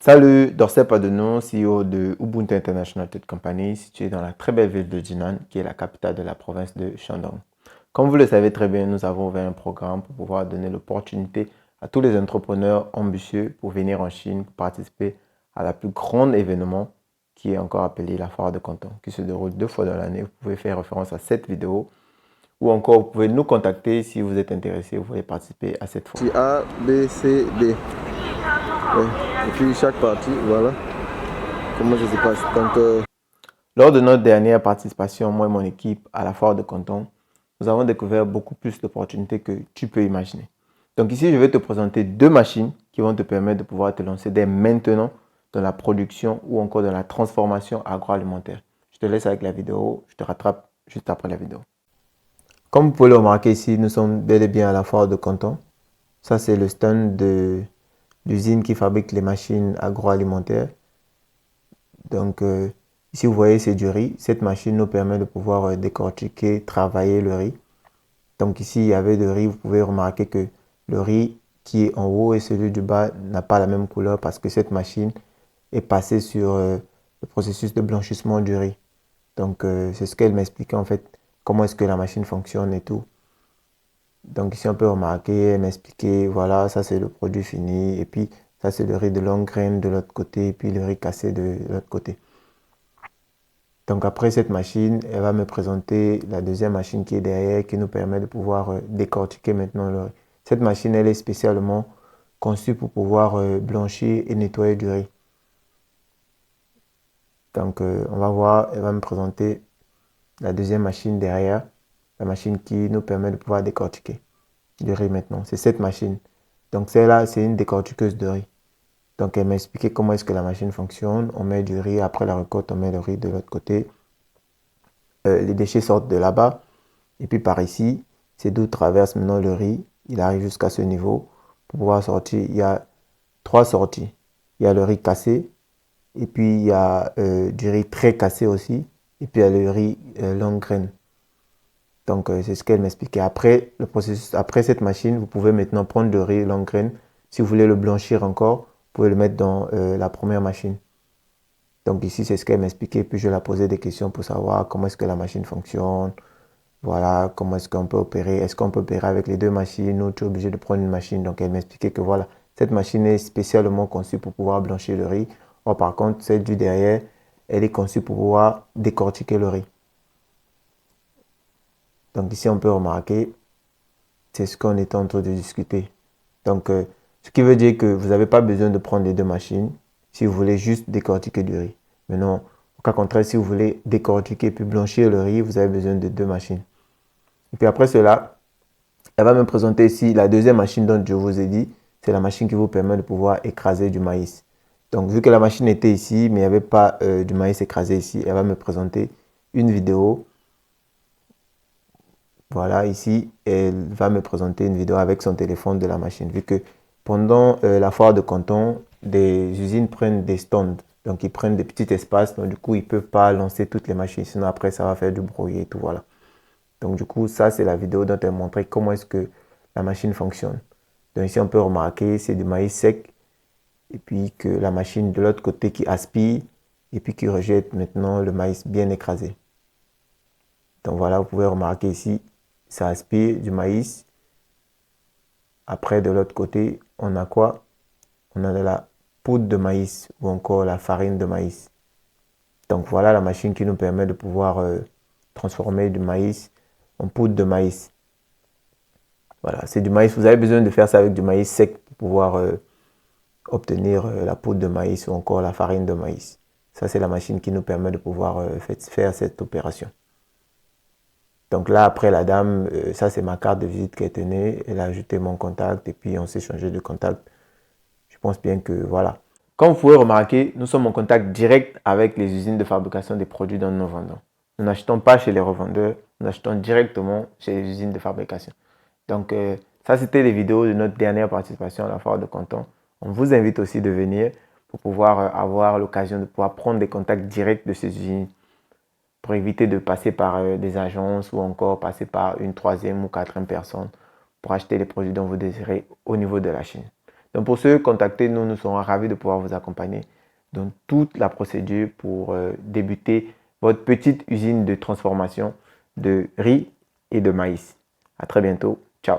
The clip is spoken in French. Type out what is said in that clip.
Salut, Dorsey Padenon, CEO de Ubuntu International Tech Company, situé dans la très belle ville de Jinan, qui est la capitale de la province de Shandong. Comme vous le savez très bien, nous avons ouvert un programme pour pouvoir donner l'opportunité à tous les entrepreneurs ambitieux pour venir en Chine pour participer à la plus grande événement qui est encore appelé la Foire de Canton, qui se déroule 2 fois dans l'année. Vous pouvez faire référence à cette vidéo ou encore vous pouvez nous contacter si vous êtes intéressé, vous voulez participer à cette foire. A, B, C, D. Ouais. Et puis chaque partie, voilà. Comment ça se passe. Donc, Lors de notre dernière participation, moi et mon équipe, à la Foire de Canton, nous avons découvert beaucoup plus d'opportunités que tu peux imaginer. Donc ici, je vais te présenter 2 machines qui vont te permettre de pouvoir te lancer dès maintenant dans la production ou encore dans la transformation agroalimentaire. Je te laisse avec la vidéo, je te rattrape juste après la vidéo. Comme vous pouvez le remarquer ici, nous sommes bel et bien à la Foire de Canton. Ça, c'est le stand de l'usine qui fabrique les machines agroalimentaires. Donc, ici, vous voyez, c'est du riz. Cette machine nous permet de pouvoir décortiquer, travailler le riz. Donc, ici, il y avait le riz. Vous pouvez remarquer que le riz qui est en haut et celui du bas n'a pas la même couleur parce que cette machine est passée sur le processus de blanchissement du riz. Donc, c'est ce qu'elle m'expliquait en fait, comment est-ce que la machine fonctionne et tout. Donc, ici, on peut remarquer, elle m'expliquait, voilà, ça c'est le produit fini. Et puis, ça c'est le riz de longue graine de l'autre côté. Et puis, le riz cassé de l'autre côté. Donc après cette machine, elle va me présenter la deuxième machine qui est derrière, qui nous permet de pouvoir décortiquer maintenant le riz. Cette machine, elle est spécialement conçue pour pouvoir blanchir et nettoyer du riz. Donc on va voir, elle va me présenter la deuxième machine derrière, la machine qui nous permet de pouvoir décortiquer du riz maintenant. C'est cette machine. Donc celle-là, c'est une décortiqueuse de riz. Donc elle m'a expliqué comment est-ce que la machine fonctionne. On met du riz, après la récolte, on met le riz de l'autre côté. Les déchets sortent de là-bas. Et puis par ici, c'est d'où traverse maintenant le riz. Il arrive jusqu'à ce niveau. Pour pouvoir sortir, il y a 3 sorties. Il y a le riz cassé. Et puis il y a du riz très cassé aussi. Et puis il y a le riz longue graine. Donc c'est ce qu'elle m'expliquait. Après le processus, après cette machine, vous pouvez maintenant prendre le riz longue graine. Si vous voulez le blanchir encore, vous pouvez le mettre dans la première machine. Donc ici, c'est ce qu'elle m'expliquait. Puis je lui ai posé des questions pour savoir comment est-ce que la machine fonctionne. Voilà, comment est-ce qu'on peut opérer. Est-ce qu'on peut opérer avec les 2 machines ou tu es obligé de prendre une machine. Donc elle m'expliquait que voilà, cette machine est spécialement conçue pour pouvoir blanchir le riz. Or par contre, celle du derrière, elle est conçue pour pouvoir décortiquer le riz. Donc ici, on peut remarquer, c'est ce qu'on est en train de discuter. Donc, ce qui veut dire que vous n'avez pas besoin de prendre les 2 machines si vous voulez juste décortiquer du riz. Maintenant, au cas contraire, si vous voulez décortiquer puis blanchir le riz, vous avez besoin de 2 machines. Et puis après cela, elle va me présenter ici la deuxième machine dont je vous ai dit. C'est la machine qui vous permet de pouvoir écraser du maïs. Donc, vu que la machine était ici, mais il n'y avait pas du maïs écrasé ici, elle va me présenter une vidéo. Voilà, ici, elle va me présenter une vidéo avec son téléphone de la machine. Vu que pendant la foire de Canton, des usines prennent des stands. Donc, ils prennent des petits espaces. Donc, du coup, ils ne peuvent pas lancer toutes les machines. Sinon, après, ça va faire du bruit et tout. Voilà. Donc, du coup, ça, c'est la vidéo dont elle montrait comment est-ce que la machine fonctionne. Donc, ici, on peut remarquer, c'est du maïs sec. Et puis, que la machine de l'autre côté qui aspire. Et puis, qui rejette maintenant le maïs bien écrasé. Donc, voilà, vous pouvez remarquer ici, ça aspire du maïs. Après, de l'autre côté, on a quoi? On a de la poudre de maïs ou encore la farine de maïs. Donc voilà la machine qui nous permet de pouvoir transformer du maïs en poudre de maïs. Voilà, c'est du maïs. Vous avez besoin de faire ça avec du maïs sec pour pouvoir obtenir la poudre de maïs ou encore la farine de maïs. Ça, c'est la machine qui nous permet de pouvoir faire cette opération. Donc là, après la dame, ça c'est ma carte de visite qu'elle tenait. Elle a ajouté mon contact et puis on s'est changé de contact. Je pense bien que voilà. Comme vous pouvez remarquer, nous sommes en contact direct avec les usines de fabrication des produits dont nous vendons. Nous n'achetons pas chez les revendeurs, nous achetons directement chez les usines de fabrication. Donc ça, c'était les vidéos de notre dernière participation à la foire de Canton. On vous invite aussi de venir pour pouvoir avoir l'occasion de pouvoir prendre des contacts directs de ces usines pour éviter de passer par des agences ou encore passer par une troisième ou quatrième personne pour acheter les produits dont vous désirez au niveau de la Chine. Donc pour ceux contactés, nous serons ravis de pouvoir vous accompagner dans toute la procédure pour débuter votre petite usine de transformation de riz et de maïs. À très bientôt. Ciao.